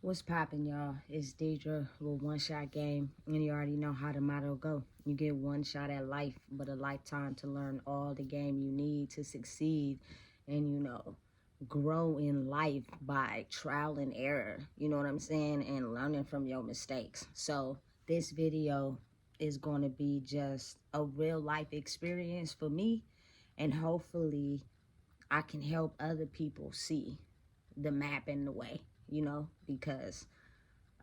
What's poppin', y'all? It's Deidre with One Shot Game, and you already know how the motto go. You get one shot at life, but a lifetime to learn all the game you need to succeed and, grow in life by trial and error, you know what I'm saying, and learning from your mistakes. So this video is going to be just a real life experience for me, and hopefully I can help other people see the map and the way, because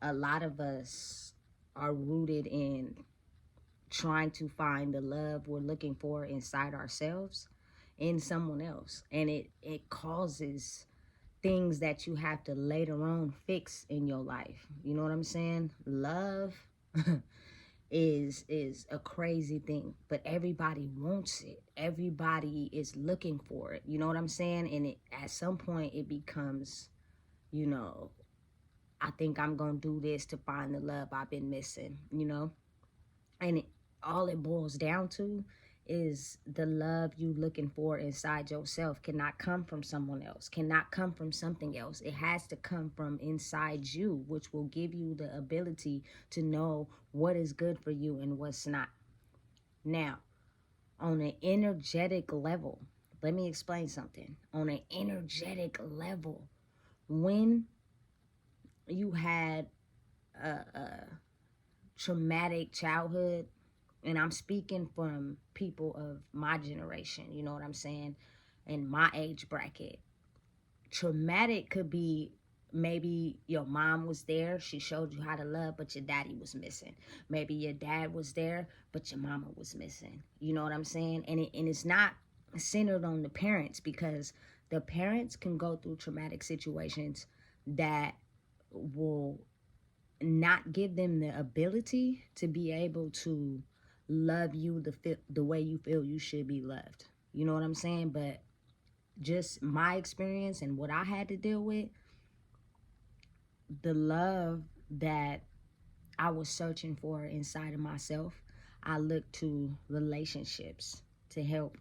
a lot of us are rooted in trying to find the love we're looking for inside ourselves in someone else. And it causes things that you have to later on fix in your life. You know what I'm saying? Love is a crazy thing, but everybody wants it. Everybody is looking for it. You know what I'm saying? And at some point it becomes, I think I'm gonna do this to find the love I've been missing, and all it boils down to is the love you looking for inside yourself cannot come from someone else, cannot come from something else. It has to come from inside you, which will give you the ability to know what is good for you and what's not. Now, on an energetic level, let me explain something. On an energetic level, when you had a traumatic childhood, and I'm speaking from people of my generation, you know what I'm saying, in my age bracket. Traumatic could be maybe your mom was there, she showed you how to love, but your daddy was missing. Maybe your dad was there, but your mama was missing. You know what I'm saying? And it's not centered on the parents, because the parents can go through traumatic situations that will not give them the ability to be able to love you the way you feel you should be loved. You know what I'm saying? But just my experience and what I had to deal with, the love that I was searching for inside of myself, I looked to relationships to help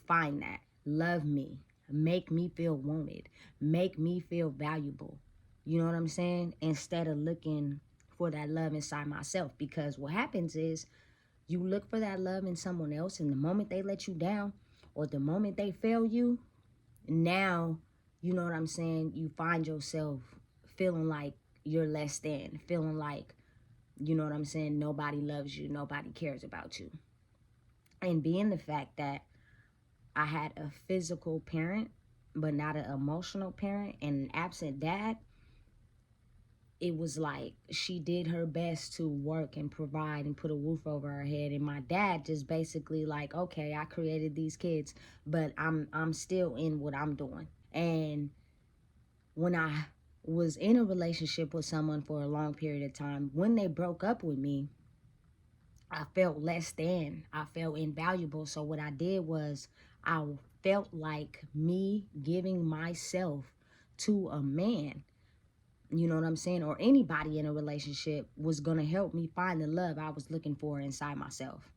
find that. Love me, make me feel wanted, make me feel valuable. You know what I'm saying? Instead of looking for that love inside myself. Because what happens is you look for that love in someone else, and the moment they let you down or the moment they fail you, now, you know what I'm saying, you find yourself feeling like you're less than, feeling like, you know what I'm saying, nobody loves you, nobody cares about you. And being the fact that I had a physical parent, but not an emotional parent, and an absent dad, it was like she did her best to work and provide and put a roof over her head. And my dad just basically like, okay, I created these kids, but I'm still in what I'm doing. And when I was in a relationship with someone for a long period of time, when they broke up with me, I felt less than. I felt invaluable. So what I did was I felt like me giving myself to a man, you know what I'm saying, or anybody in a relationship, was going to help me find the love I was looking for inside myself.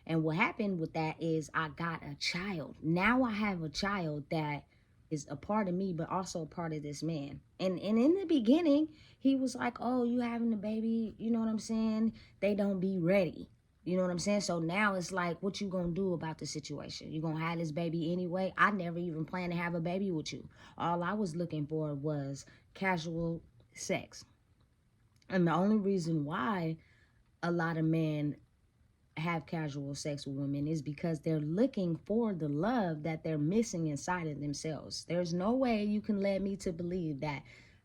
And what happened with that is I got a child. Now I have a child that is a part of me, but also a part of this man. And in the beginning, he was like, oh, you having a baby, you know what I'm saying? They don't be ready. You know what I'm saying? So now it's like, what you gonna do about the situation? You gonna have this baby anyway? I never even planned to have a baby with you. All I was looking for was casual sex. And the only reason why a lot of men have casual sex with women is because they're looking for the love that they're missing inside of themselves. There's no way you can lead me to believe that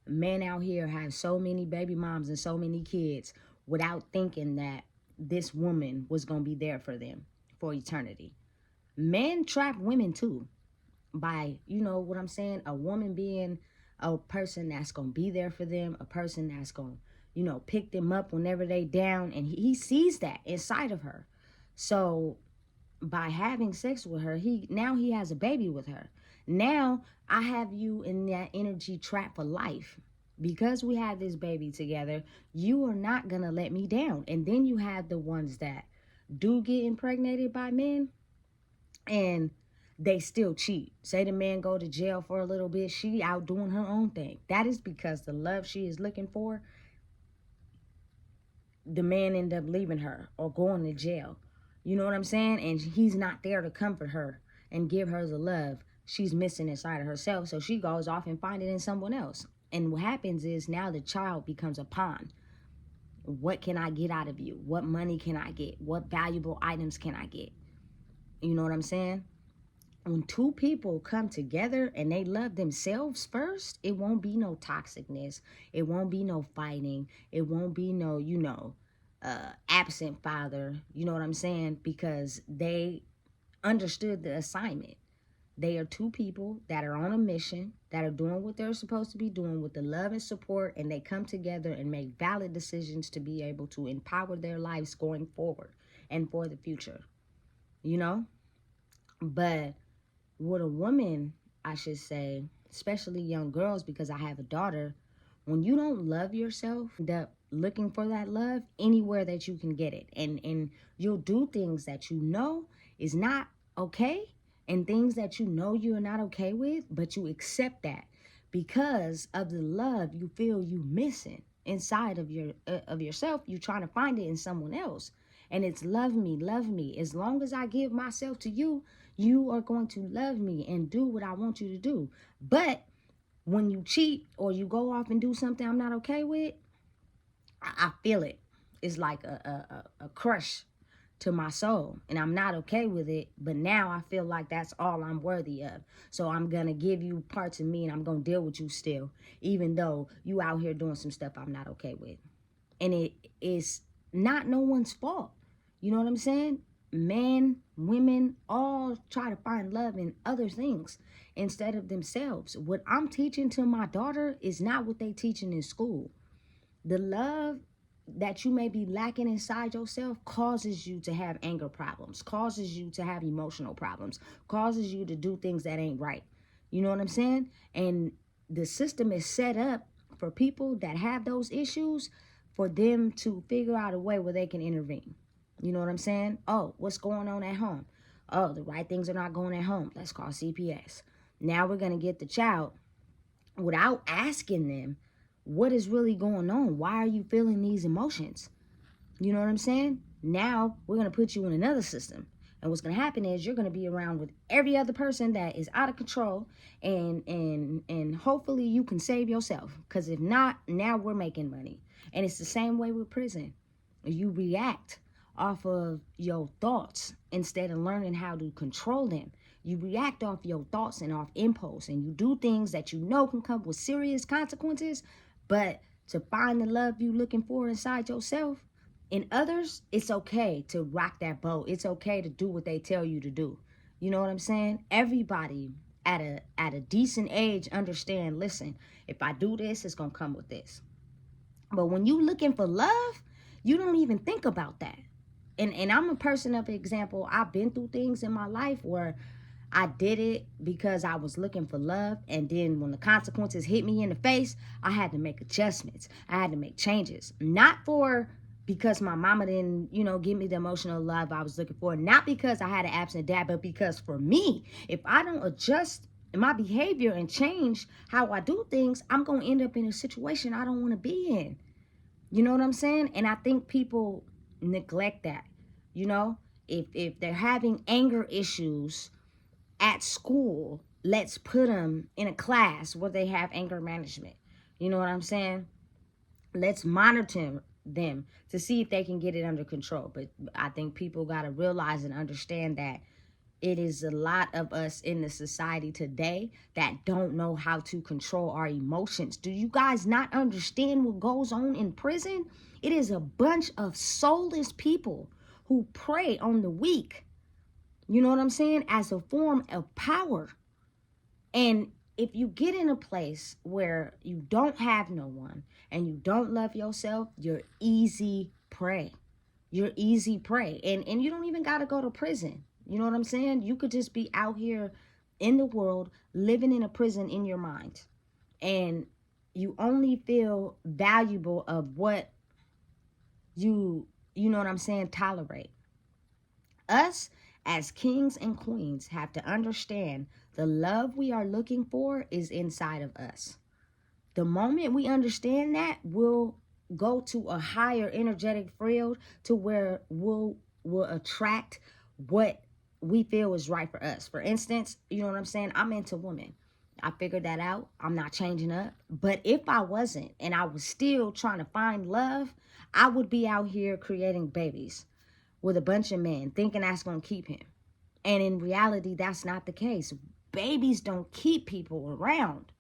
men out here have so many baby moms and so many kids without thinking that this woman was going to be there for them for eternity. Men trap women too by, you know what I'm saying, a woman being a person that's going to be there for them, a person that's going to, pick them up whenever they down, and he sees that inside of her. So by having sex with her, he has a baby with her. Now I have you in that energy trap for life. Because we had this baby together, you are not going to let me down. And then you have the ones that do get impregnated by men, and they still cheat. Say the man go to jail for a little bit, she out doing her own thing. That is because the love she is looking for, the man end up leaving her or going to jail. You know what I'm saying? And he's not there to comfort her and give her the love she's missing inside of herself. So she goes off and find it in someone else. And what happens is now the child becomes a pawn. What can I get out of you? What money can I get? What valuable items can I get? You know what I'm saying? When two people come together and they love themselves first, it won't be no toxicness. It won't be no fighting. It won't be no, absent father. You know what I'm saying? Because they understood the assignment. They are two people that are on a mission, that are doing what they're supposed to be doing with the love and support, and they come together and make valid decisions to be able to empower their lives going forward and for the future. You know? But with a woman, I should say, especially young girls, because I have a daughter, when you don't love yourself, looking for that love anywhere that you can get it. And you'll do things that you know is not okay, and things that you know you're not okay with, but you accept that because of the love you feel you missing inside of yourself. You're trying to find it in someone else. And it's love me, love me. As long as I give myself to you, you are going to love me and do what I want you to do. But when you cheat or you go off and do something I'm not okay with, I feel it. It's like a crush to my soul, and I'm not okay with it. But now I feel like that's all I'm worthy of. So I'm going to give you parts of me, and I'm going to deal with you still, even though you out here doing some stuff I'm not okay with. And it is not no one's fault. You know what I'm saying? Men, women, all try to find love in other things instead of themselves. What I'm teaching to my daughter is not what they teaching in school. The love that you may be lacking inside yourself causes you to have anger problems, causes you to have emotional problems, causes you to do things that ain't right. You know what I'm saying? And the system is set up for people that have those issues, for them to figure out a way where they can intervene. You know what I'm saying? Oh, what's going on at home? Oh, the right things are not going at home. Let's call CPS. Now we're going to get the child without asking them what is really going on. Why are you feeling these emotions? You know what I'm saying? Now we're going to put you in another system. And what's going to happen is you're going to be around with every other person that is out of control, and hopefully you can save yourself. Because if not, now we're making money. And it's the same way with prison. You react off of your thoughts instead of learning how to control them. You react off your thoughts and off impulse, and you do things that you know can come with serious consequences. But to find the love you looking for inside yourself, in others, it's okay to rock that boat. It's okay to do what they tell you to do. You know what I'm saying? Everybody at a decent age understand, listen, if I do this, it's going to come with this. But when you looking for love, you don't even think about that. And I'm a person of example. I've been through things in my life where I did it because I was looking for love. And then when the consequences hit me in the face, I had to make adjustments. I had to make changes. Not for because my mama didn't, give me the emotional love I was looking for. Not because I had an absent dad, but because for me, if I don't adjust my behavior and change how I do things, I'm going to end up in a situation I don't want to be in. You know what I'm saying? And I think people neglect that. If they're having anger issues at school, let's put them in a class where they have anger management. You know what I'm saying? Let's monitor them to see if they can get it under control. But I think people got to realize and understand that it is a lot of us in the society today that don't know how to control our emotions. Do you guys not understand what goes on in prison? It is a bunch of soulless people who prey on the weak. You know what I'm saying? As a form of power. And if you get in a place where you don't have no one and you don't love yourself, you're easy prey. You're easy prey. And you don't even got to go to prison. You know what I'm saying? You could just be out here in the world, living in a prison in your mind. And you only feel valuable of what you know what I'm saying, tolerate. Us as kings and queens, have to understand the love we are looking for is inside of us. The moment we understand that, we'll go to a higher energetic field to where we'll attract what we feel is right for us. For instance, you know what I'm saying? I'm into women. I figured that out. I'm not changing up. But if I wasn't and I was still trying to find love, I would be out here creating babies with a bunch of men thinking that's going to keep him. And in reality, that's not the case. Babies don't keep people around.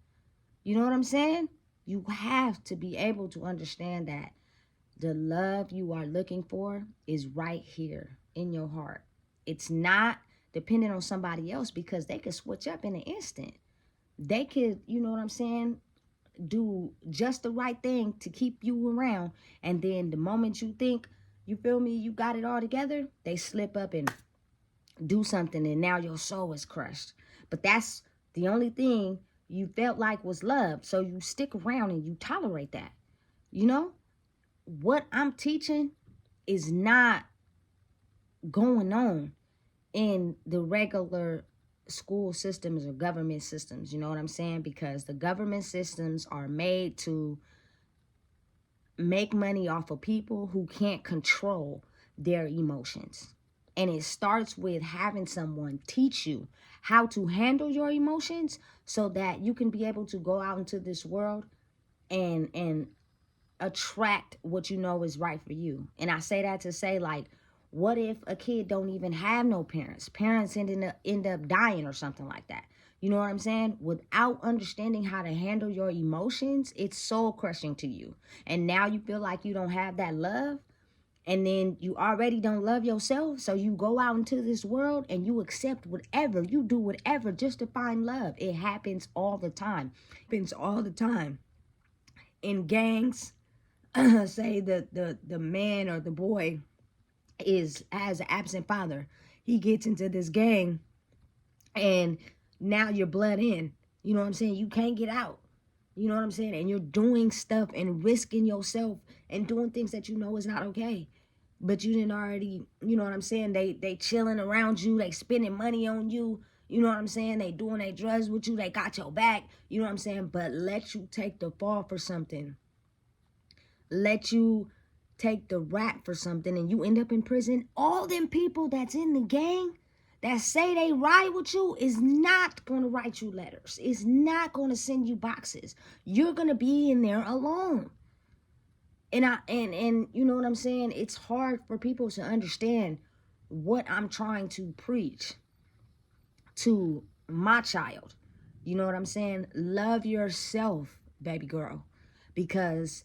You know what I'm saying? You have to be able to understand that the love you are looking for is right here in your heart. It's not dependent on somebody else, because they could switch up in an instant. They could, you know what I'm saying, do just the right thing to keep you around. And then the moment you think, you feel me, you got it all together, they slip up and do something, and now your soul is crushed. But that's the only thing you felt like was love. So you stick around and you tolerate that. You know, what I'm teaching is not going on in the regular school systems or government systems. You know what I'm saying? Because the government systems are made to make money off of people who can't control their emotions. And it starts with having someone teach you how to handle your emotions so that you can be able to go out into this world and attract what you know is right for you. And I say that to say, like, what if a kid don't even have no parents? Parents end up dying or something like that. You know what I'm saying? Without understanding how to handle your emotions, it's soul crushing to you. And now you feel like you don't have that love. And then you already don't love yourself. So you go out into this world and you accept whatever. You do whatever just to find love. It happens all the time. It happens all the time. In gangs, say the man or the boy has an absent father. He gets into this gang and now you're blood in. You know what I'm saying? You can't get out. You know what I'm saying? And you're doing stuff and risking yourself and doing things that you know is not okay. But you didn't already, you know what I'm saying? They chilling around you. They spending money on you. You know what I'm saying? They doing their drugs with you. They got your back. You know what I'm saying? But let you take the fall for something. Let you take the rap for something and you end up in prison. All them people that's in the gang that say they ride with you is not going to write you letters. It's not going to send you boxes. You're going to be in there alone. And you know what I'm saying? It's hard for people to understand what I'm trying to preach to my child. You know what I'm saying? Love yourself, baby girl. Because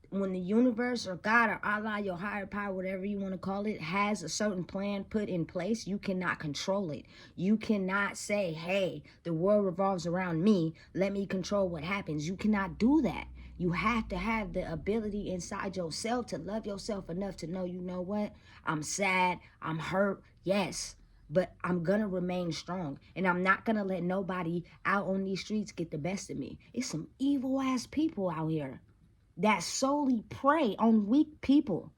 when the universe or God or Allah, your higher power, whatever you want to call it, has a certain plan put in place, you cannot control it. You cannot say, hey, the world revolves around me, let me control what happens. You cannot do that. You have to have the ability inside yourself to love yourself enough to know, you know what? I'm sad, I'm hurt, yes, but I'm going to remain strong. And I'm not going to let nobody out on these streets get the best of me. It's some evil ass people out here that solely prey on weak people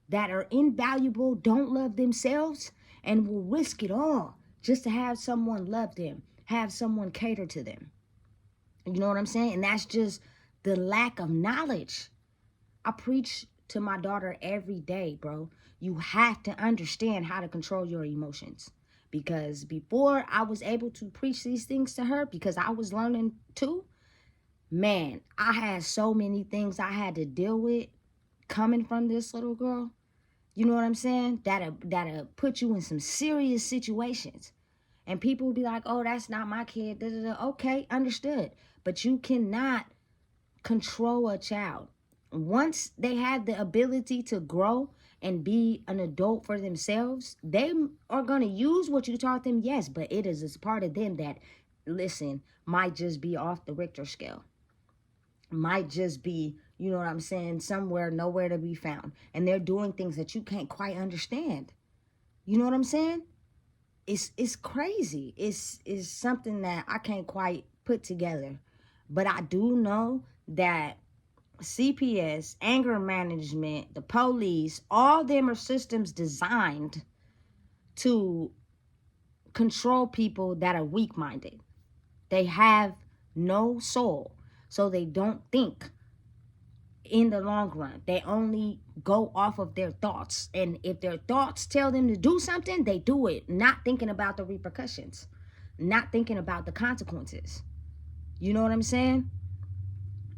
that are invaluable, don't love themselves, and will risk it all just to have someone love them, have someone cater to them. You know what I'm saying? And that's just the lack of knowledge. I preach to my daughter every day, bro. You have to understand how to control your emotions. Because before I was able to preach these things to her, because I was learning too, man, I had so many things I had to deal with coming from this little girl. You know what I'm saying? That'll put you in some serious situations. And people will be like, oh, that's not my kid. Da, da, da. Okay, understood. But you cannot control a child. Once they have the ability to grow and be an adult for themselves, they are going to use what you taught them, yes. But it is a part of them that, listen, might just be off the Richter scale. Might just be, you know what I'm saying, somewhere, nowhere to be found. And they're doing things that you can't quite understand. You know what I'm saying? It's crazy. It's something that I can't quite put together. But I do know that CPS, anger management, the police, all them are systems designed to control people that are weak-minded. They have no soul, so they don't think in the long run. They only go off of their thoughts. And if their thoughts tell them to do something, they do it, not thinking about the repercussions, not thinking about the consequences. You know what I'm saying?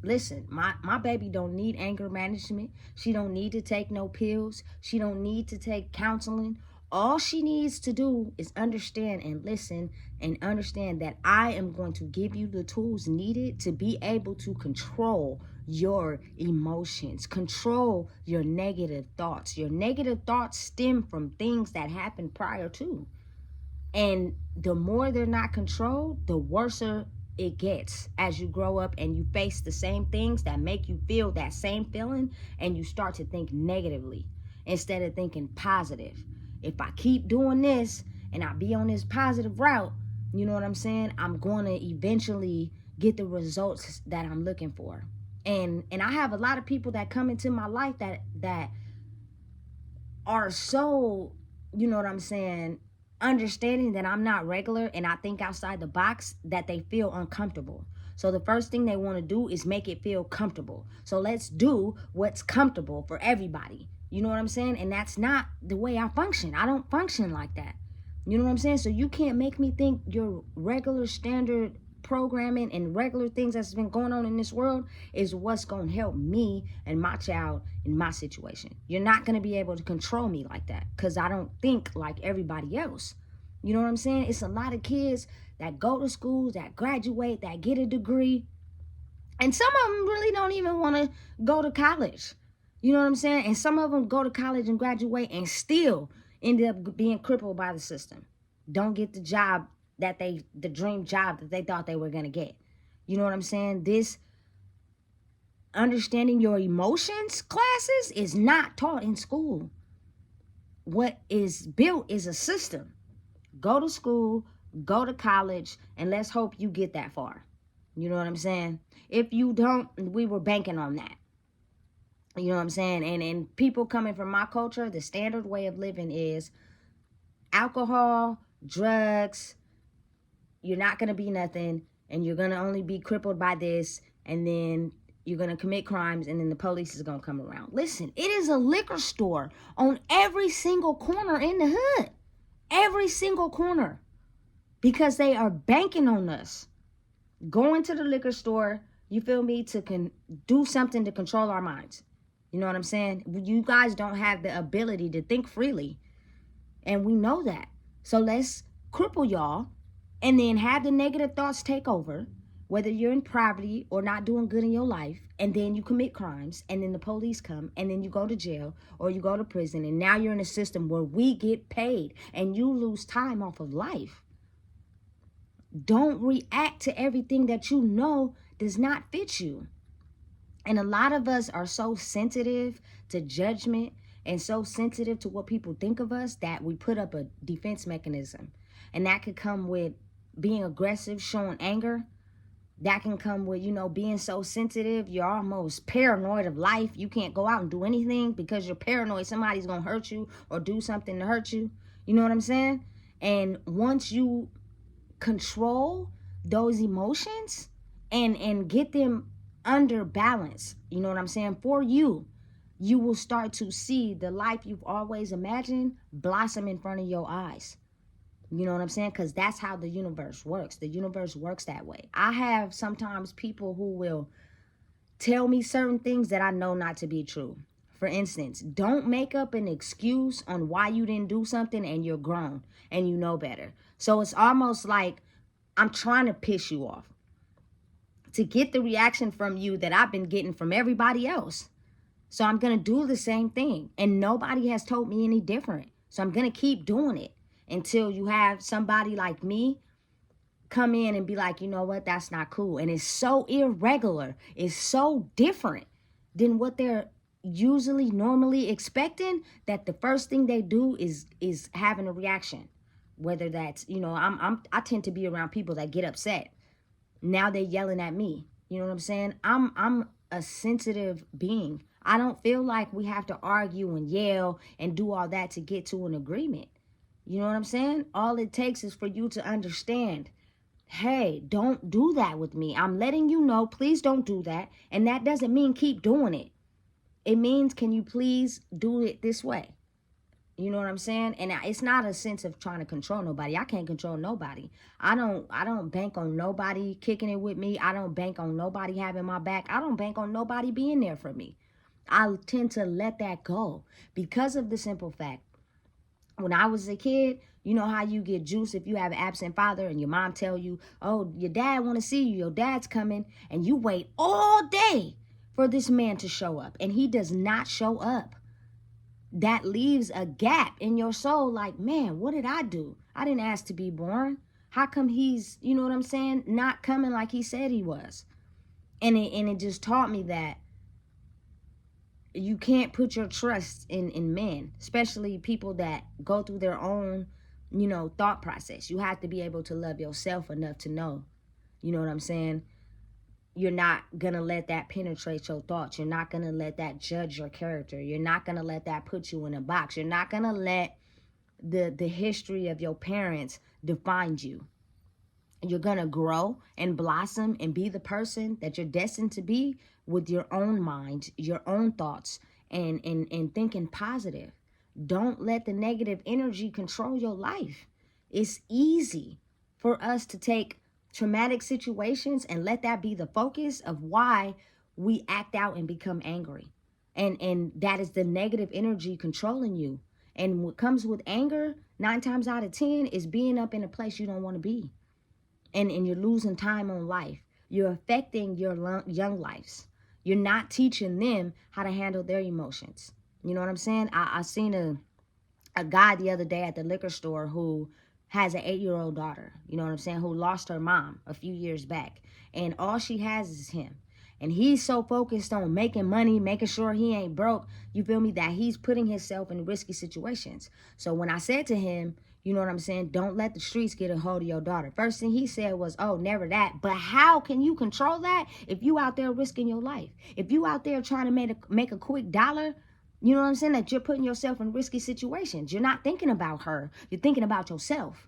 Listen, my baby don't need anger management. She don't need to take no pills. She don't need to take counseling. All she needs to do is understand and listen and understand that I am going to give you the tools needed to be able to control your emotions, control your negative thoughts. Your negative thoughts stem from things that happened prior to. And the more they're not controlled, the worser it gets as you grow up and you face the same things that make you feel that same feeling, and you start to think negatively instead of thinking positive. If I keep doing this and I be on this positive route, you know what I'm saying, I'm going to eventually get the results that I'm looking for. And I have a lot of people that come into my life that are so, you know what I'm saying, understanding that I'm not regular and I think outside the box, that they feel uncomfortable. So the first thing they want to do is make it feel comfortable. So let's do what's comfortable for everybody. You know what I'm saying? And that's not the way I function. I don't function like that. You know what I'm saying? So you can't make me think your regular standard programming and regular things that's been going on in this world is what's going to help me and my child in my situation. You're not going to be able to control me like that because I don't think like everybody else. You know what I'm saying? It's a lot of kids that go to schools, that graduate, that get a degree, and some of them really don't even want to go to college. You know what I'm saying? And some of them go to college and graduate and still end up being crippled by the system. Don't get the job the dream job that they thought they were going to get. You know what I'm saying? This understanding your emotions classes is not taught in school. What is built is a system. Go to school, go to college, and let's hope you get that far. You know what I'm saying? If you don't, we were banking on that. You know what I'm saying? And people coming from my culture, the standard way of living is alcohol, drugs. You're not going to be nothing, and you're going to only be crippled by this, and then you're going to commit crimes, and then the police is going to come around. Listen, it is a liquor store on every single corner in the hood. Every single corner. Because they are banking on us going to the liquor store, you feel me, to do something to control our minds. You know what I'm saying? You guys don't have the ability to think freely, and we know that. So let's cripple y'all and then have the negative thoughts take over, whether you're in poverty or not doing good in your life, and then you commit crimes, and then the police come, and then you go to jail or you go to prison, and now you're in a system where we get paid and you lose time off of life. Don't react to everything that you know does not fit you. And a lot of us are so sensitive to judgment and so sensitive to what people think of us that we put up a defense mechanism. And that could come with being aggressive, showing anger. That can come with, being so sensitive. You're almost paranoid of life. You can't go out and do anything because you're paranoid somebody's going to hurt you or do something to hurt you. You know what I'm saying? And once you control those emotions and get them under balance, you know what I'm saying, for you, you will start to see the life you've always imagined blossom in front of your eyes. You know what I'm saying? Because that's how the universe works. The universe works that way. I have sometimes people who will tell me certain things that I know not to be true. For instance, don't make up an excuse on why you didn't do something and you're grown and you know better. So it's almost like I'm trying to piss you off to get the reaction from you that I've been getting from everybody else. So I'm going to do the same thing. And nobody has told me any different. So I'm going to keep doing it until you have somebody like me come in and be like, you know what, that's not cool. And it's so irregular. It's so different than what they're usually normally expecting that the first thing they do is having a reaction. Whether that's, I tend to be around people that get upset. Now they're yelling at me. You know what I'm saying? I'm a sensitive being. I don't feel like we have to argue and yell and do all that to get to an agreement. You know what I'm saying? All it takes is for you to understand, hey, don't do that with me. I'm letting you know, please don't do that. And that doesn't mean keep doing it. It means, can you please do it this way? You know what I'm saying? And it's not a sense of trying to control nobody. I can't control nobody. I don't bank on nobody kicking it with me. I don't bank on nobody having my back. I don't bank on nobody being there for me. I tend to let that go because of the simple fact, when I was a kid, you know how you get juice if you have an absent father and your mom tell you, oh, your dad want to see you, your dad's coming, and you wait all day for this man to show up and he does not show up. That leaves a gap in your soul like, man, what did I do? I didn't ask to be born. How come he's, you know what I'm saying, not coming like he said he was? And it just taught me that you can't put your trust in men, especially people that go through their own, thought process. You have to be able to love yourself enough to know, you know what I'm saying? You're not going to let that penetrate your thoughts. You're not going to let that judge your character. You're not going to let that put you in a box. You're not going to let the history of your parents define you. You're going to grow and blossom and be the person that you're destined to be with your own mind, your own thoughts, and thinking positive. Don't let the negative energy control your life. It's easy for us to take traumatic situations and let that be the focus of why we act out and become angry. And that is the negative energy controlling you. And what comes with anger, 9 times out of 10, is being up in a place you don't want to be. And you're losing time on life. You're affecting your young lives. You're not teaching them how to handle their emotions. You know what I'm saying? I seen a guy the other day at the liquor store who has an 8-year-old daughter, you know what I'm saying, who lost her mom a few years back. And all she has is him. And he's so focused on making money, making sure he ain't broke, you feel me, that he's putting himself in risky situations. So when I said to him, you know what I'm saying, don't let the streets get a hold of your daughter, first thing he said was, oh, never that. But how can you control that if you out there risking your life? If you out there trying to make a quick dollar, you know what I'm saying, that you're putting yourself in risky situations. You're not thinking about her. You're thinking about yourself.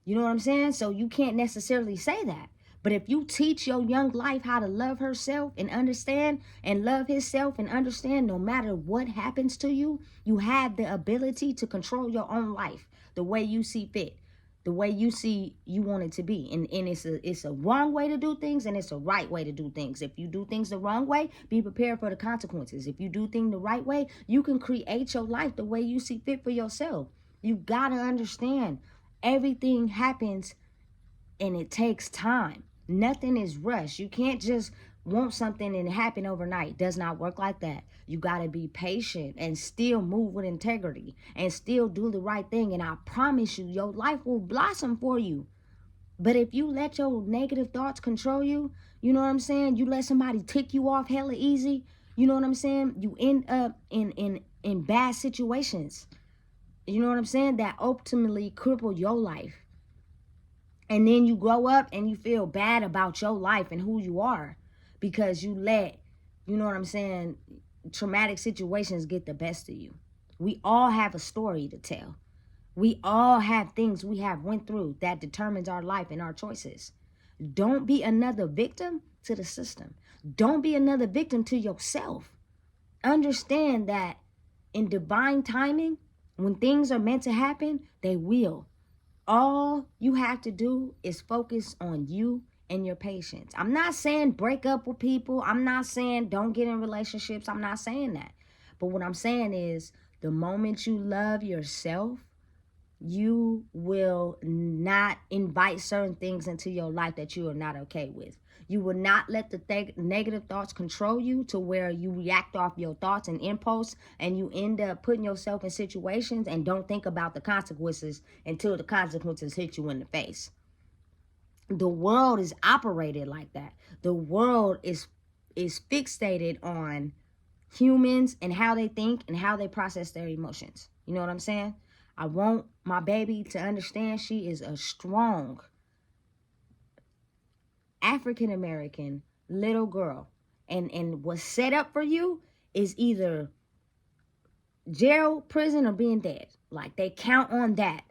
You know what I'm saying? So you can't necessarily say that. But if you teach your young life how to love herself and understand, and love himself and understand, no matter what happens to you, you have the ability to control your own life the way you see fit, the way you see you want it to be. And it's a wrong way to do things, and it's a right way to do things. If you do things the wrong way, be prepared for the consequences. If you do things the right way, you can create your life the way you see fit for yourself. You gotta understand, everything happens and it takes time. Nothing is rushed. You can't just want something and it happen overnight. It does not work like that. You got to be patient and still move with integrity and still do the right thing. And I promise you, your life will blossom for you. But if you let your negative thoughts control you, you know what I'm saying? You let somebody tick you off hella easy, you know what I'm saying? You end up in bad situations. You know what I'm saying? That ultimately cripple your life. And then you grow up and you feel bad about your life and who you are because you let, you know what I'm saying, traumatic situations get the best of you. We all have a story to tell. We all have things we have went through that determines our life and our choices. Don't be another victim to the system. Don't be another victim to yourself. Understand that in divine timing, when things are meant to happen, they will. All you have to do is focus on you and your patience. I'm not saying break up with people. I'm not saying don't get in relationships. I'm not saying that. But what I'm saying is, the moment you love yourself, you will not invite certain things into your life that you are not okay with. You will not let the negative thoughts control you to where you react off your thoughts and impulse, and you end up putting yourself in situations and don't think about the consequences until the consequences hit you in the face. The world is operated like that. The world is fixated on humans and how they think and how they process their emotions. You know what I'm saying? I want my baby to understand she is a strong African-American little girl. And what's set up for you is either jail, prison, or being dead. Like, they count on that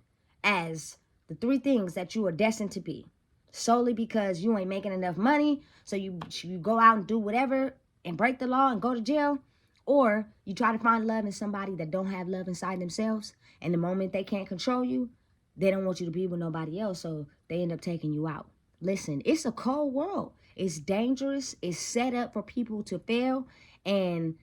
as the three things that you are destined to be, solely because you ain't making enough money, so you go out and do whatever and break the law and go to jail, or you try to find love in somebody that don't have love inside themselves, and the moment they can't control you, they don't want you to be with nobody else, so they end up taking you out. Listen, it's a cold world. It's dangerous. It's set up for people to fail, and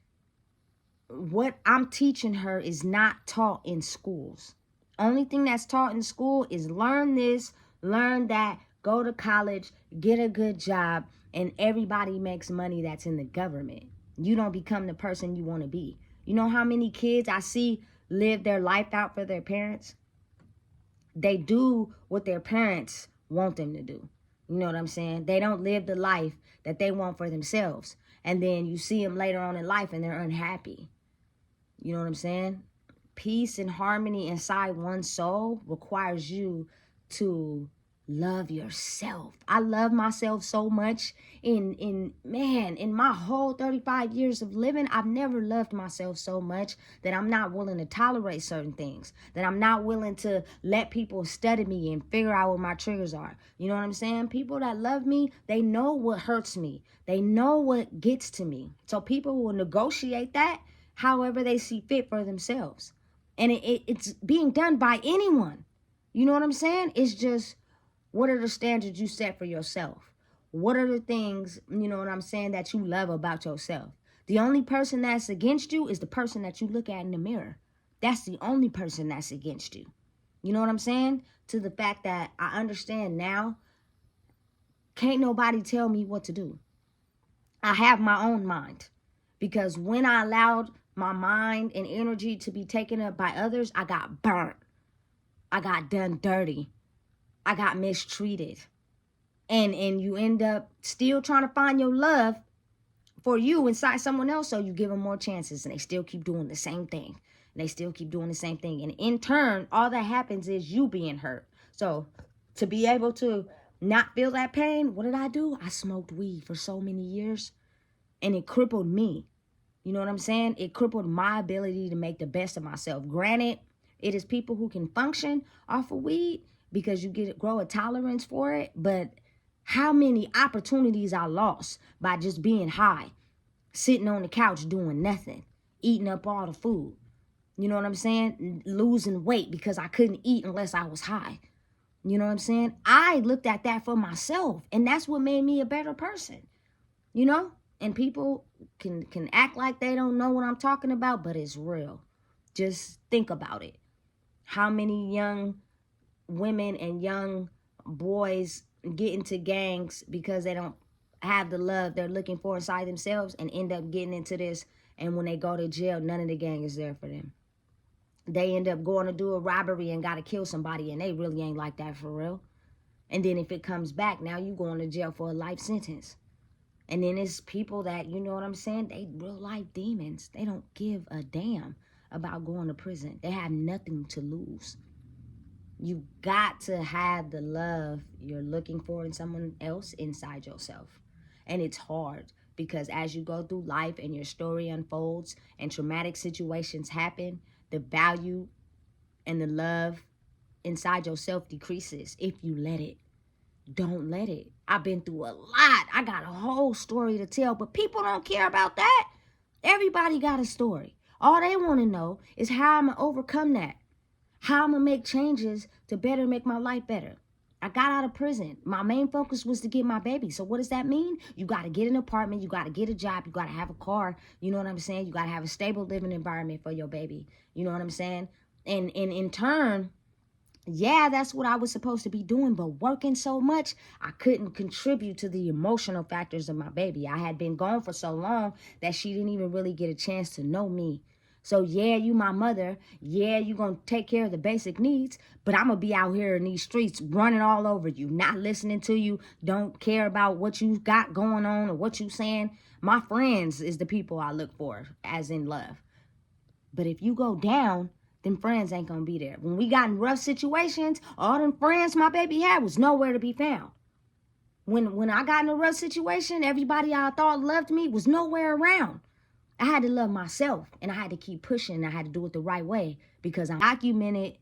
what I'm teaching her is not taught in schools. Only thing that's taught in school is learn this, learn that, go to college, get a good job, and everybody makes money that's in the government. You don't become the person you want to be. You know how many kids I see live their life out for their parents? They do what their parents want them to do. You know what I'm saying? They don't live the life that they want for themselves. And then you see them later on in life and they're unhappy. You know what I'm saying? Peace and harmony inside one's soul requires you to love yourself. I love myself so much. In my whole 35 years of living, I've never loved myself so much that I'm not willing to tolerate certain things, that I'm not willing to let people study me and figure out what my triggers are. You know what I'm saying? People that love me, they know what hurts me. They know what gets to me. So people will negotiate that however they see fit for themselves. And it's being done by anyone. You know what I'm saying? It's just, what are the standards you set for yourself? What are the things, you know what I'm saying, that you love about yourself? The only person that's against you is the person that you look at in the mirror. That's the only person that's against you. You know what I'm saying? To the fact that I understand now, can't nobody tell me what to do. I have my own mind. Because when I allowed my mind and energy to be taken up by others, I got burnt. I got done dirty. I got mistreated. And you end up still trying to find your love for you inside someone else, so you give them more chances, and they still keep doing the same thing. And they still keep doing the same thing. And in turn, all that happens is you being hurt. So to be able to not feel that pain, what did I do? I smoked weed for so many years, and it crippled me. You know what I'm saying? It crippled my ability to make the best of myself. Granted, it is people who can function off of weed because you grow a tolerance for it. But how many opportunities I lost by just being high, sitting on the couch doing nothing, eating up all the food. You know what I'm saying? Losing weight because I couldn't eat unless I was high. You know what I'm saying? I looked at that for myself, and that's what made me a better person. You know? And people can act like they don't know what I'm talking about, but it's real. Just think about it. How many young women and young boys get into gangs because they don't have the love they're looking for inside themselves, and end up getting into this, and when they go to jail, none of the gang is there for them. They end up going to do a robbery and got to kill somebody, and they really ain't like that for real. And then if it comes back, now you going to jail for a life sentence. And then it's people that, you know what I'm saying, they real life demons. They don't give a damn about going to prison. They have nothing to lose. You got to have the love you're looking for in someone else inside yourself. And it's hard because as you go through life and your story unfolds and traumatic situations happen, the value and the love inside yourself decreases if you let it. Don't let it. I've been through a lot. I got a whole story to tell, but people don't care about that. Everybody got a story. All they want to know is how I'm going to overcome that. How I'm going to make changes to better make my life better. I got out of prison. My main focus was to get my baby. So what does that mean? You got to get an apartment. You got to get a job. You got to have a car. You know what I'm saying? You got to have a stable living environment for your baby. You know what I'm saying? And in turn, yeah, that's what I was supposed to be doing, but working so much, I couldn't contribute to the emotional factors of my baby. I had been gone for so long that she didn't even really get a chance to know me. So yeah, you my mother. Yeah, you going to take care of the basic needs, but I'm going to be out here in these streets running all over you, not listening to you, don't care about what you got going on or what you saying. My friends is the people I look for, as in love. But if you go down, them friends ain't gonna be there. When we got in rough situations, all them friends my baby had was nowhere to be found. When I got in a rough situation, everybody I thought loved me was nowhere around. I had to love myself, and I had to keep pushing. I had to do it the right way because I'm documented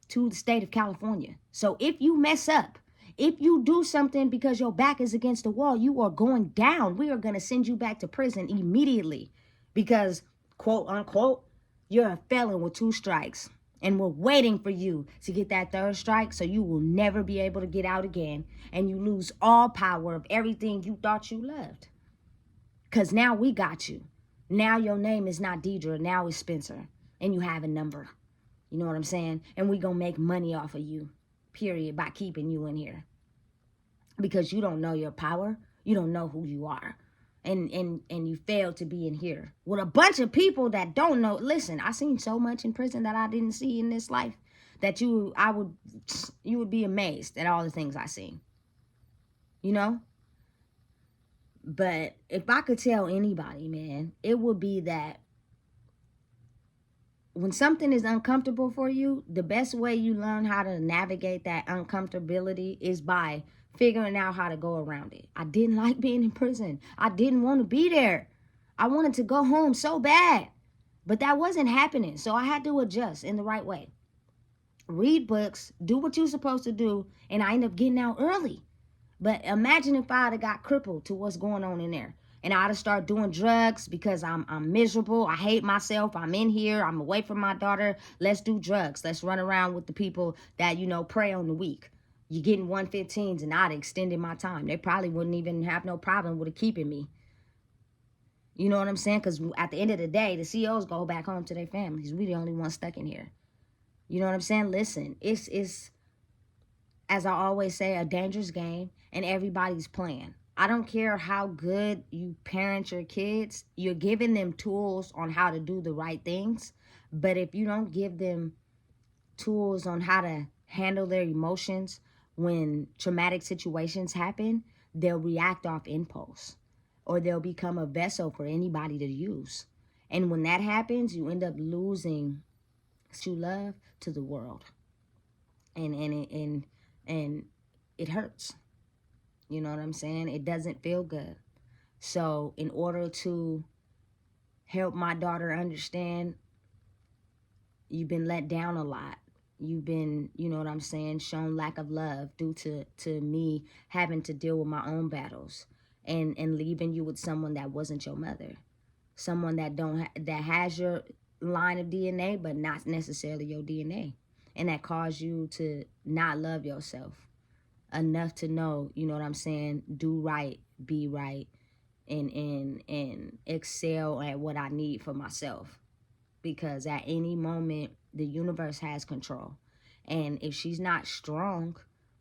to the state of California. So if you mess up, if you do something because your back is against the wall, you are going down. We are going to send you back to prison immediately because, quote unquote, you're a felon with 2 strikes. And we're waiting for you to get that 3rd strike so you will never be able to get out again. And you lose all power of everything you thought you loved. Because now we got you. Now your name is not Deidre. Now it's Spencer. And you have a number. You know what I'm saying? And we going to make money off of you, period, by keeping you in here. Because you don't know your power. You don't know who you are. And you failed to be in here with a bunch of people that don't know. Listen, I seen so much in prison that I didn't see in this life that you would be amazed at all the things I seen. You know? But if I could tell anybody, man, it would be that when something is uncomfortable for you, the best way you learn how to navigate that uncomfortability is by figuring out how to go around it. I didn't like being in prison. I didn't want to be there. I wanted to go home so bad. But that wasn't happening. So I had to adjust in the right way. Read books, do what you're supposed to do, and I ended up getting out early. But imagine if I'd have got crippled to what's going on in there. And I'd have started doing drugs because I'm miserable. I hate myself. I'm in here. I'm away from my daughter. Let's do drugs. Let's run around with the people that, prey on the weak. You're getting 115s and I'd extended my time. They probably wouldn't even have no problem with keeping me. You know what I'm saying? Because at the end of the day, the CEOs go back home to their families. We the only ones stuck in here. You know what I'm saying? Listen, it's as I always say, a dangerous game, and everybody's playing. I don't care how good you parent your kids, you're giving them tools on how to do the right things. But if you don't give them tools on how to handle their emotions when traumatic situations happen, they'll react off impulse, or they'll become a vessel for anybody to use. And when that happens, you end up losing true love to the world. And it hurts. You know what I'm saying? It doesn't feel good. So in order to help my daughter understand, you've been let down a lot. You've been, you know what I'm saying, shown lack of love due to me having to deal with my own battles and leaving you with someone that wasn't your mother. Someone that has your line of DNA, but not necessarily your DNA. And that caused you to not love yourself enough to know, you know what I'm saying, do right, be right, and excel at what I need for myself. Because at any moment, the universe has control. And if she's not strong,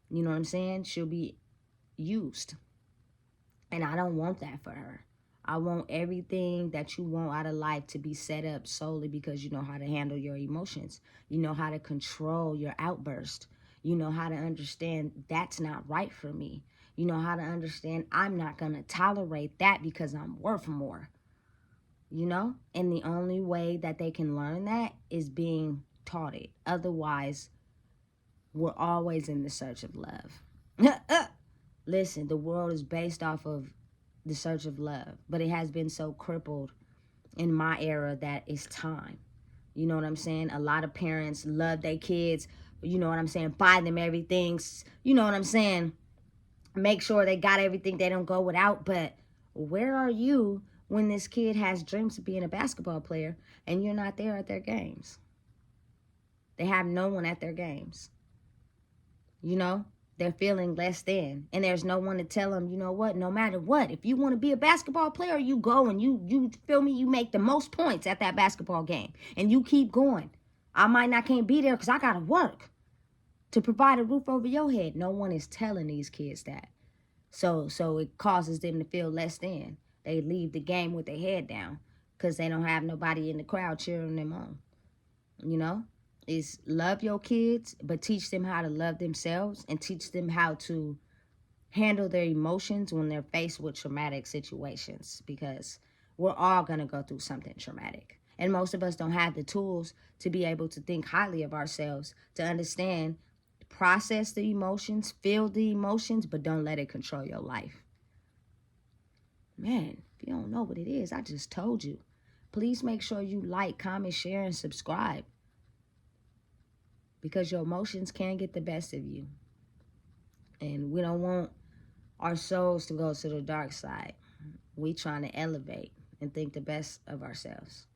you know what I'm saying, she'll be used. And I don't want that for her. I want everything that you want out of life to be set up solely because you know how to handle your emotions. You know how to control your outburst. You know how to understand that's not right for me. You know how to understand I'm not going to tolerate that because I'm worth more. You know? And the only way that they can learn that is being taught it. Otherwise, we're always in the search of love. Listen, the world is based off of the search of love, but it has been so crippled in my era that it's time. You know what I'm saying? A lot of parents love their kids, you know what I'm saying, buy them everything, you know what I'm saying, make sure they got everything, they don't go without. But where are you when this kid has dreams of being a basketball player and you're not there at their games? They have no one at their games. You know? They're feeling less than. And there's no one to tell them, you know what, no matter what, if you want to be a basketball player, you go and you feel me, you make the most points at that basketball game. And you keep going. I can't be there because I got to work to provide a roof over your head. No one is telling these kids that. So it causes them to feel less than. They leave the game with their head down because they don't have nobody in the crowd cheering them on. You know? Is love your kids, but teach them how to love themselves and teach them how to handle their emotions when they're faced with traumatic situations, because we're all going to go through something traumatic. And most of us don't have the tools to be able to think highly of ourselves, to understand, process the emotions, feel the emotions, but don't let it control your life. Man, if you don't know what it is, I just told you. Please make sure you like, comment, share, and subscribe. because your emotions can get the best of you. And we don't want our souls to go to the dark side. We trying to elevate and think the best of ourselves.